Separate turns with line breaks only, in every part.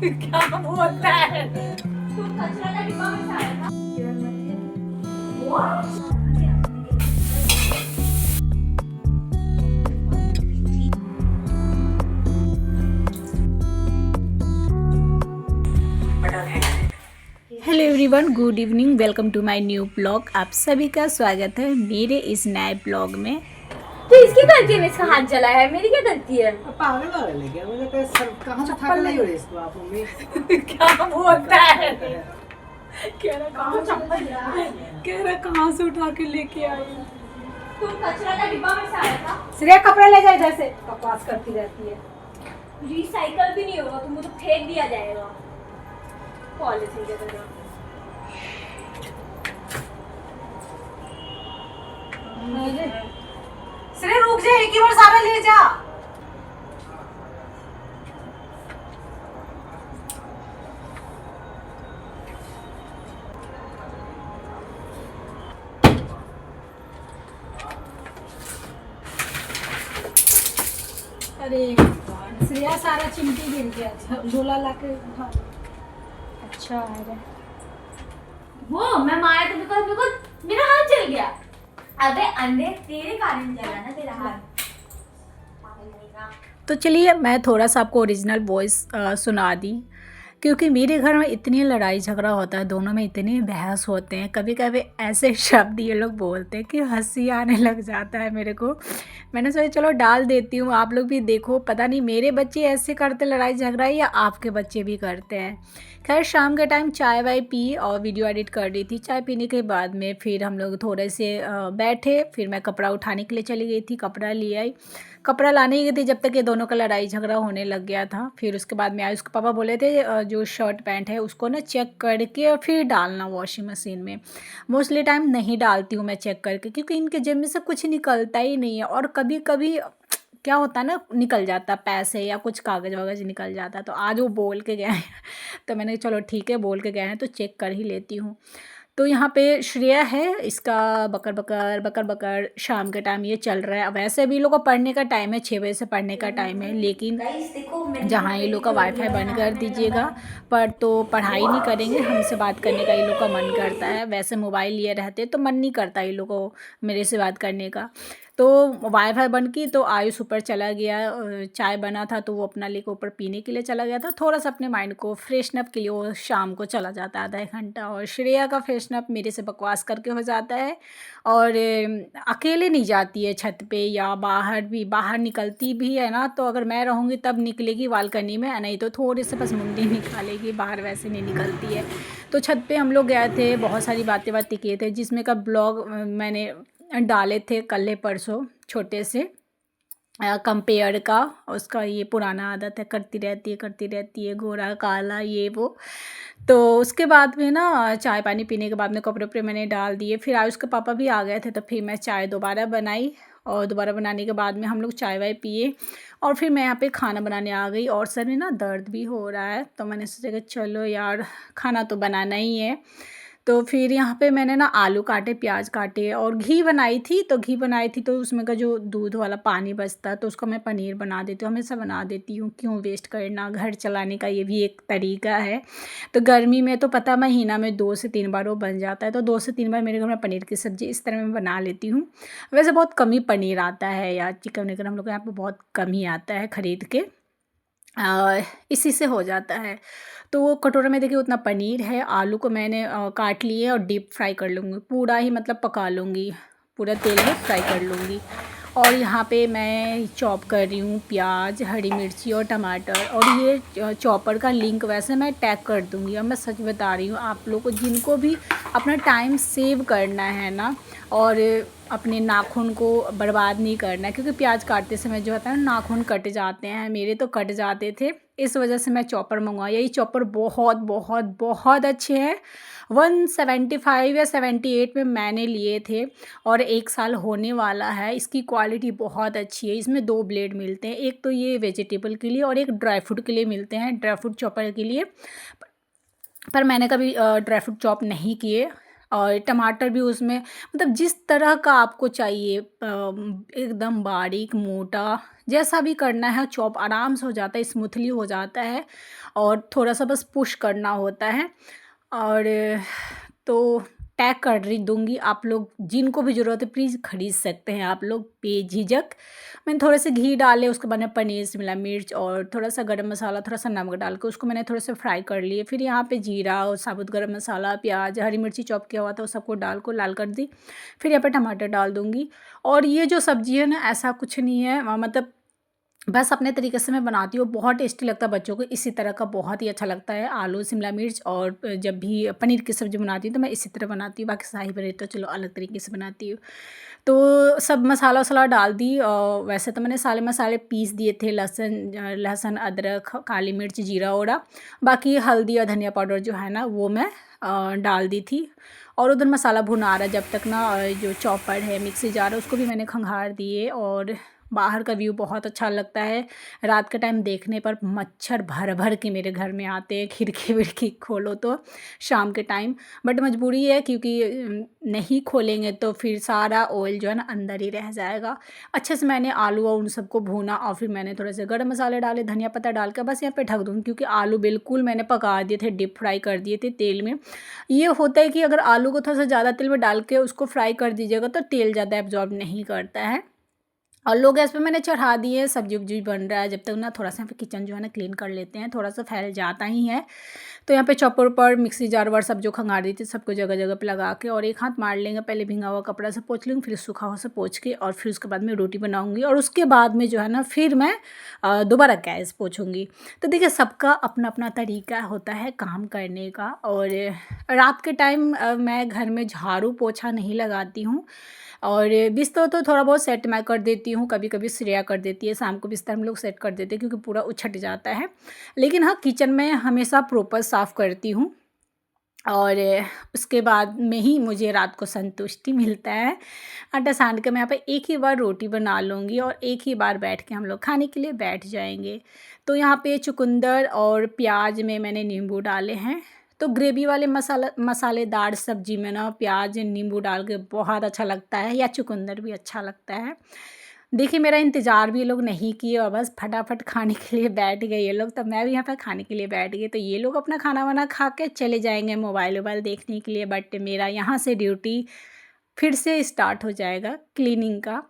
क्या बोलता है?
तुम कचरा का डिब्बा में से आया था।
Hello everyone, good evening, welcome to my new blog. आप सभी का स्वागत है मेरे इस नए ब्लॉग में।
तो इसकी गलती है, इसका हाथ जला है, मेरी क्या गलती है?
पागल पागल है क्या? मुझे कहा सर कहाँ से उठा के लाई हो रही इसको आप मम्मी?
क्या बोलता है?
कह
कह रहा कहाँ से उठा के लेके आई?
तुम कचरा का डिब्बा में से आया था।
श्रेया कपड़ा ले जाए, इधर से बकवास करती रहती है।
रिसाइकल भी नहीं होगा, तुमको तो फेंक दिया जाएगा पॉलिथीन के तरह।
श्रेया रुक जा, एक ही बार सारा ले जा। अरे श्रेया सारा चिमटी गिर गया, झोला लाके उठा। अच्छा है
वो मैं माया तो बिकॉज मेरा हाथ जल गया। अबे अंधे, तेरे कारण जला ना तेरा हाथ।
तो चलिए मैं थोड़ा सा आपको ओरिजिनल वॉइस सुना दी, क्योंकि मेरे घर में इतनी लड़ाई झगड़ा होता है, दोनों में इतने बहस होते हैं, कभी कभी ऐसे शब्द ये लोग बोलते हैं कि हंसी आने लग जाता है मेरे को। मैंने सोचा चलो डाल देती हूँ, आप लोग भी देखो, पता नहीं मेरे बच्चे ऐसे करते लड़ाई झगड़ा या आपके बच्चे भी करते हैं। खैर शाम के टाइम चाय वाय पी और वीडियो एडिट कर रही थी। चाय पीने के बाद में फिर हम लोग थोड़े से बैठे, फिर मैं कपड़ा उठाने के लिए चली गई थी, कपड़ा ले आई। कपड़ा लाने गई थी जब तक ये दोनों का लड़ाई झगड़ा होने लग गया था। फिर उसके बाद में आई, उसके पापा बोले थे जो शर्ट पैंट है उसको ना चेक करके और फिर डालना वॉशिंग मशीन में। मोस्टली टाइम नहीं डालती हूँ मैं चेक करके, क्योंकि इनके जेब में से कुछ निकलता ही नहीं है, और कभी कभी क्या होता है ना, निकल जाता पैसे या कुछ कागज़ वागज निकल जाता। तो आज वो बोल के गए हैं तो मैंने चलो ठीक है, बोल के गए हैं तो चेक कर ही लेती हूँ। तो यहाँ पे श्रेया है, इसका बकर बकर बकर बकर शाम के टाइम ये चल रहा है। वैसे भी लोग का पढ़ने का टाइम है, 6 बजे से पढ़ने का टाइम है, लेकिन जहाँ ये लोग का वाईफाई बंद कर दीजिएगा पर तो पढ़ाई नहीं करेंगे, हमसे बात करने का ये लोग का मन करता है। वैसे मोबाइल लिए रहते तो मन नहीं करता ये लोग को मेरे से बात करने का। तो वाईफाई बंद की तो आयुष ऊपर चला गया, चाय बना था तो वो अपना लेकर ऊपर पीने के लिए चला गया था, थोड़ा सा अपने माइंड को फ्रेशनअप के लिए वो शाम को चला जाता है आधा एक घंटा। और श्रेया का फ्रेशनअप मेरे से बकवास करके हो जाता है, और अकेले नहीं जाती है छत पे या बाहर भी, बाहर निकलती भी है ना तो अगर मैं रहूँगी तब निकलेगी बालकनी में, नहीं तो थोड़े से बस मुंडी निकालेगी, बाहर वैसे नहीं निकलती है। तो छत पे हम लोग गए थे, बहुत सारी बातें किए थे, जिसमें का ब्लॉग मैंने डाले थे कल परसों, छोटे से कंपेयर का। उसका ये पुराना आदत है, करती रहती है, गोरा काला ये वो। तो उसके बाद में ना चाय पानी पीने के बाद में कपड़े उपड़े मैंने डाल दिए। फिर आयुष के पापा भी आ गए थे तो फिर मैं चाय दोबारा बनाई, और दोबारा बनाने के बाद में हम लोग चाय वाय पिए, और फिर मैं यहाँ पे खाना बनाने आ गई। और सर में ना दर्द भी हो रहा है तो मैंने सोचा कि चलो यार खाना तो बनाना ही है। तो फिर यहाँ पे मैंने ना आलू काटे, प्याज काटे, और घी बनाई थी। तो घी बनाई थी तो उसमें का जो दूध वाला पानी बचता है तो उसका मैं पनीर बना देती हूँ, हमेशा बना देती हूँ, क्यों वेस्ट करना, घर चलाने का ये भी एक तरीका है। तो गर्मी में तो पता महीना में 2 से 3 बार वो बन जाता है, तो 2 से 3 बार मेरे घर में पनीर की सब्ज़ी इस तरह मैं बना लेती हूँ। वैसे बहुत कम ही पनीर आता है यार, चिकन विकन हम लोग यहाँ पर बहुत कम ही आता है ख़रीद के, इसी से हो जाता है। तो वो कटोरे में देखिए उतना पनीर है, आलू को मैंने काट लिए और डीप फ्राई कर लूँगी, पूरा ही मतलब पका लूँगी, पूरा तेल में फ्राई कर लूँगी। और यहाँ पे मैं चॉप कर रही हूँ प्याज, हरी मिर्ची और टमाटर, और ये चॉपर का लिंक वैसे मैं टैग कर दूँगी। और मैं सच बता रही हूँ आप लोग को, जिनको भी अपना टाइम सेव करना है ना, और अपने नाखून को बर्बाद नहीं करना है, क्योंकि प्याज काटते समय जो होता है ना नाखून कट जाते हैं, मेरे तो कट जाते थे, इस वजह से मैं चॉपर मंगवाया। ये चॉपर बहुत बहुत बहुत अच्छे हैं, 175 या 78 में मैंने लिए थे, और 1 साल होने वाला है। इसकी क्वालिटी बहुत अच्छी है। इसमें 2 ब्लेड मिलते हैं, एक तो ये वेजिटेबल के लिए और एक ड्राई फ्रूट के लिए मिलते हैं, ड्राई फ्रूट चॉपर के लिए। पर मैंने कभी ड्राई फ्रूट चॉप नहीं किए, और टमाटर भी उसमें, मतलब जिस तरह का आपको चाहिए, एकदम बारीक मोटा जैसा भी करना है चॉप आराम से हो जाता है, स्मूथली हो जाता है और थोड़ा सा बस पुश करना होता है। और तो टैग कर रही दूंगी, आप लोग जिनको भी ज़रूरत है प्लीज़ ख़रीद सकते हैं आप लोग बेझिझक। मैंने थोड़े से घी डाले, उसके बाद में पनीर, शिमला मिर्च और थोड़ा सा गरम मसाला, थोड़ा सा नमक डाल के उसको मैंने थोड़े से फ्राई कर लिए। फिर यहाँ पे जीरा और साबुत गरम मसाला, प्याज, हरी मिर्ची चॉप किया हुआ था, उस सबको डाल को लाल कर दी। फिर यहाँ पे टमाटर डाल दूँगी। और ये जो सब्ज़ी है ना, ऐसा कुछ नहीं है, मतलब बस अपने तरीके से मैं बनाती हूँ, बहुत टेस्टी लगता है बच्चों को, इसी तरह का बहुत ही अच्छा लगता है। आलू, शिमला मिर्च और जब भी पनीर की सब्ज़ी बनाती हूँ तो मैं इसी तरह बनाती हूँ। बाकी शाही पनीर तो चलो अलग तरीके से बनाती हूँ। तो सब मसाला वसाला डाल दी। वैसे तो मैंने सारे मसाले पीस दिए थे, लहसुन, अदरक, काली मिर्च, जीरा ओड़ा। बाकी हल्दी और धनिया पाउडर जो है ना वो मैं डाल दी थी। और उधर मसाला भुना रहा जब तक ना, जो चॉपर है, मिक्सी जार है, उसको भी मैंने खंगार दिए। और बाहर का व्यू बहुत अच्छा लगता है रात के टाइम देखने पर। मच्छर भर भर के मेरे घर में आते हैं, खिड़की विड़की खोलो तो शाम के टाइम। बट मजबूरी है क्योंकि नहीं खोलेंगे तो फिर सारा ऑयल जो है ना अंदर ही रह जाएगा। अच्छे से मैंने आलू और उन सबको भूना और फिर मैंने थोड़े से गर्म मसाले डाले, धनिया पत्ता डाल के बस यहाँ पे ढक दूँगी, क्योंकि आलू बिल्कुल मैंने पका दिए थे, डीप फ्राई कर दिए थे तेल में। ये होता है कि अगर आलू को थोड़ा सा ज़्यादा तेल में डाल के उसको फ्राई कर दीजिएगा तो तेल ज़्यादा एब्जॉर्ब नहीं करता है। और लो गैस पे मैंने चढ़ा दिए, सब्जी उब्जी बन रहा है जब तक ना। थोड़ा सा यहाँ पे किचन जो है ना क्लीन कर लेते हैं, थोड़ा सा फैल जाता ही है। तो यहाँ पे चॉपर पर मिक्सी जार वार सब जो खंगार दी थी सबको जगह जगह पे लगा के और एक हाथ मार लेंगे। पहले भींगा हुआ कपड़ा से पोंछ लूँगी, फिर सूखा हुआ से पोंछ के, और फिर उसके बाद में रोटी बनाऊँगी। और उसके बाद में जो है ना फिर मैं दोबारा गैस पोंछूँगी। तो देखिए सबका अपना अपना तरीका होता है काम करने का। और रात के टाइम मैं घर में झाड़ू पोछा नहीं लगाती हूँ। और बिस्तर तो थोड़ा बहुत सेट मैं कर देती हूँ, कभी कभी श्रेया कर देती है, शाम को बिस्तर हम लोग सेट कर देते हैं क्योंकि पूरा उछट जाता है। लेकिन हाँ, किचन में हमेशा प्रॉपर साफ़ करती हूँ। और उसके बाद में ही मुझे रात को संतुष्टि मिलता है। आटा सान के मैं यहाँ पे एक ही बार रोटी बना लूँगी और एक ही बार बैठ के हम लोग खाने के लिए बैठ जाएंगे। तो यहाँ पे चुकंदर और प्याज में मैंने नींबू डाले हैं। तो ग्रेवी वाले मसालेदार सब्जी में ना प्याज नींबू डाल के बहुत अच्छा लगता है, या चुकंदर भी अच्छा लगता है। देखिए मेरा इंतज़ार भी ये लोग नहीं किए और बस फटाफट खाने के लिए बैठ गए ये लोग। तब मैं भी यहाँ पे खाने के लिए बैठ गई। तो ये लोग अपना खाना वाना खा के चले जाएंगे मोबाइल वोबाइल देखने के लिए, बट मेरा यहाँ से ड्यूटी फिर से स्टार्ट हो जाएगा क्लीनिंग का।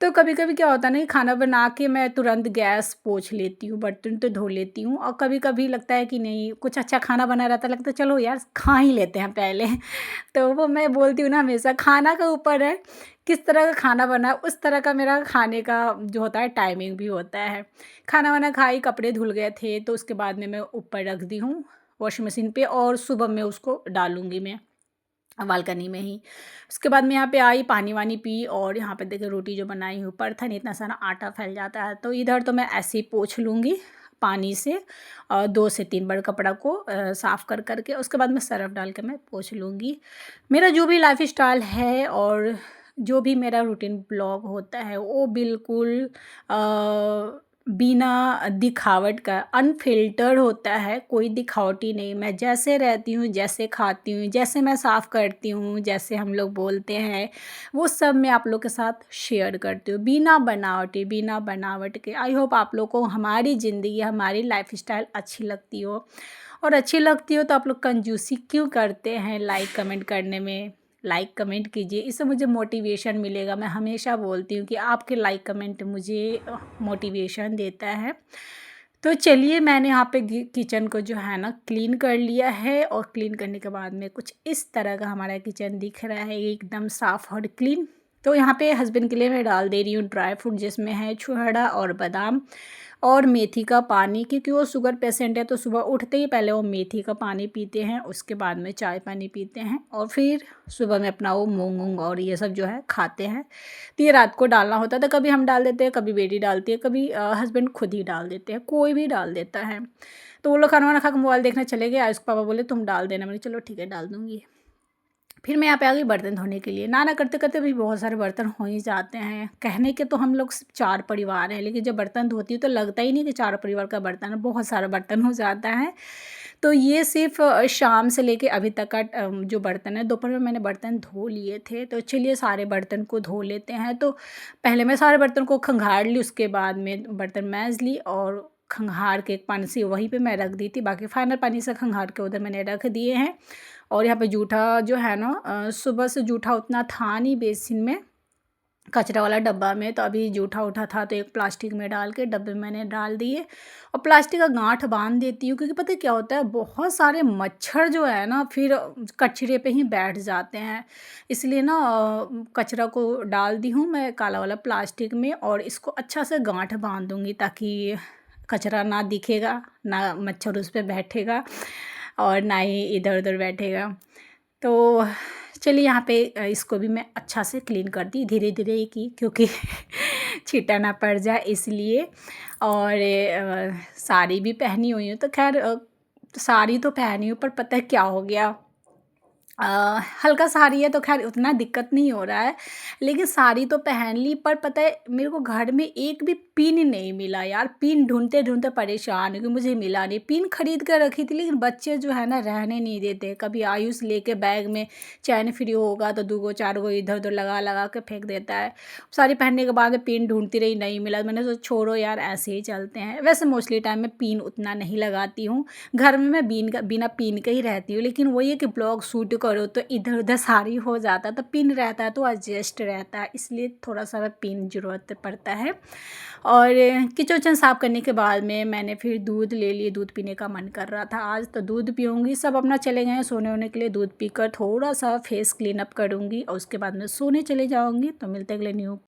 तो कभी कभी क्या होता है ना कि खाना बना के मैं तुरंत गैस पोंछ लेती हूँ, बर्तन तो धो लेती हूँ। और कभी कभी लगता है कि नहीं, कुछ अच्छा खाना बना रहता है, लगता है चलो यार खा ही लेते हैं पहले। तो वो मैं बोलती हूँ ना, हमेशा खाना का ऊपर है, किस तरह का खाना बना है उस तरह का मेरा खाने का जो होता है टाइमिंग भी होता है। खाना वाना खाई, कपड़े धुल गए थे तो उसके बाद में मैं ऊपर रख दी हूँ वॉशिंग मशीन पे, और सुबह में उसको डालूँगी मैं बालकनी में ही। उसके बाद मैं यहाँ पे आई, पानी वानी पी, और यहाँ पे देखिए रोटी जो बनाई हूँ पर था नहीं, इतना सारा आटा फैल जाता है। तो इधर तो मैं ऐसे ही पोंछ लूँगी पानी से, 2 से 3 बार कपड़ा को साफ़ कर करके, उसके बाद मैं सर्फ़ डाल के मैं पोंछ लूँगी। मेरा जो भी लाइफ स्टाइल है और जो भी मेरा रूटीन ब्लॉग होता है वो बिल्कुल बिना दिखावट का अनफ़िल्टर होता है, कोई दिखावटी नहीं। मैं जैसे रहती हूँ, जैसे खाती हूँ, जैसे मैं साफ़ करती हूँ, जैसे हम लोग बोलते हैं, वो सब मैं आप लोग के साथ शेयर करती हूँ, बिना बनावट के। आई होप आप लोग को हमारी ज़िंदगी, हमारी लाइफ़स्टाइल अच्छी लगती हो। और अच्छी लगती हो तो आप लोग कंजूसी क्यों करते हैं लाइक कमेंट करने में? लाइक कमेंट कीजिए, इससे मुझे मोटिवेशन मिलेगा। मैं हमेशा बोलती हूँ कि आपके लाइक कमेंट मुझे मोटिवेशन देता है। तो चलिए मैंने यहाँ पे किचन को जो है ना क्लीन कर लिया है, और क्लीन करने के बाद में कुछ इस तरह का हमारा किचन दिख रहा है, एकदम साफ़ और क्लीन। तो यहाँ पे हस्बैंड के लिए मैं डाल दे रही हूँ ड्राई फ्रूट, जिसमें है छुहाड़ा और बादाम और मेथी का पानी, क्योंकि वो शुगर पेशेंट है तो सुबह उठते ही पहले वो मेथी का पानी पीते हैं, उसके बाद में चाय पानी पीते हैं, और फिर सुबह में अपना वो मूंग वूंग और ये सब जो है खाते हैं। तो ये रात को डालना होता था, कभी हम डाल देते हैं, कभी बेटी डालती है, कभी हस्बैंड खुद ही डाल देते हैं, कोई भी डाल देता है। तो वो लोग खाना वाना खा के मोबाइल देखने चले गए, उसके पापा बोले तुम डाल देना, मैंने चलो ठीक है डाल दूँगी। फिर मैं यहाँ पे आ गई बर्तन धोने के लिए। ना करते करते भी बहुत सारे बर्तन हो ही जाते हैं। कहने के तो हम लोग सिर्फ 4 परिवार हैं, लेकिन जब बर्तन धोती हूँ तो लगता ही नहीं कि 4 परिवार का बर्तन है, बहुत सारा बर्तन हो जाता है। तो ये सिर्फ शाम से लेके अभी तक का जो बर्तन है। दोपहर में मैंने बर्तन धो लिए थे, तो चलिए सारे बर्तन को धो लेते हैं। तो पहले मैं सारे बर्तन को खंगार ली, उसके बाद में बर्तन मैज ली और खंगार के एक पानी से वहीं पे मैं रख दी थी। बाकी फाइनल पानी से खंगार के उधर मैंने रख दिए हैं। और यहाँ पे जूठा जो है ना, सुबह से जूठा उतना था नहीं बेसिन में, कचरा वाला डब्बा में। तो अभी जूठा उठा था तो एक प्लास्टिक में डाल के डब्बे में मैंने डाल दिए और प्लास्टिक का गांठ बांध देती हूँ, क्योंकि पता है क्या होता है, बहुत सारे मच्छर जो है ना फिर कचरे पे ही बैठ जाते हैं। इसलिए ना कचरा को डाल दी हूँ मैं काला वाला प्लास्टिक में और इसको अच्छा से गांठ बांध दूँगी, ताकि कचरा ना दिखेगा, ना मच्छर उस पर बैठेगा और ना ही इधर उधर बैठेगा। तो चलिए यहाँ पे इसको भी मैं अच्छा से क्लीन कर दी, धीरे धीरे ही की, क्योंकि छींटा ना पड़ जाए इसलिए। और साड़ी भी पहनी हुई हूँ, तो खैर साड़ी तो पहनी हूँ, पर पता है क्या हो गया, हल्का साड़ी है तो खैर उतना दिक्कत नहीं हो रहा है, लेकिन साड़ी तो पहन ली, पर पता है मेरे को घर में एक भी पिन नहीं मिला यार। पिन ढूंढते ढूंढते परेशान हूँ कि मुझे मिला नहीं। पिन खरीद कर रखी थी, लेकिन बच्चे जो है ना रहने नहीं देते। कभी आयुष लेके बैग में चैन फ्री होगा तो 2 गो 4 गो इधर उधर लगा लगा के फेंक देता है। साड़ी पहनने के बाद पिन ढूंढती रही, नहीं मिला। मैंने सोचा छोड़ो यार, ऐसे ही चलते हैं। वैसे मोस्टली टाइम में पिन उतना नहीं लगाती हूँ, घर में मैं बिना पिन के ही रहती हूँ। लेकिन वही है कि ब्लॉग शूट करो तो इधर उधर सारी हो जाता है, तो पिन रहता है तो एडजस्ट रहता है, इसलिए थोड़ा सा पिन ज़रूरत पड़ता है। और किचन साफ़ करने के बाद में मैंने फिर दूध ले लिए। दूध पीने का मन कर रहा था आज, तो दूध पीऊँगी। सब अपना चले गए हैं सोने होने के लिए। दूध पीकर थोड़ा सा फेस क्लीन अप करूँगी और उसके बाद में सोने चले जाऊँगी। तो मिलते अगले न्यू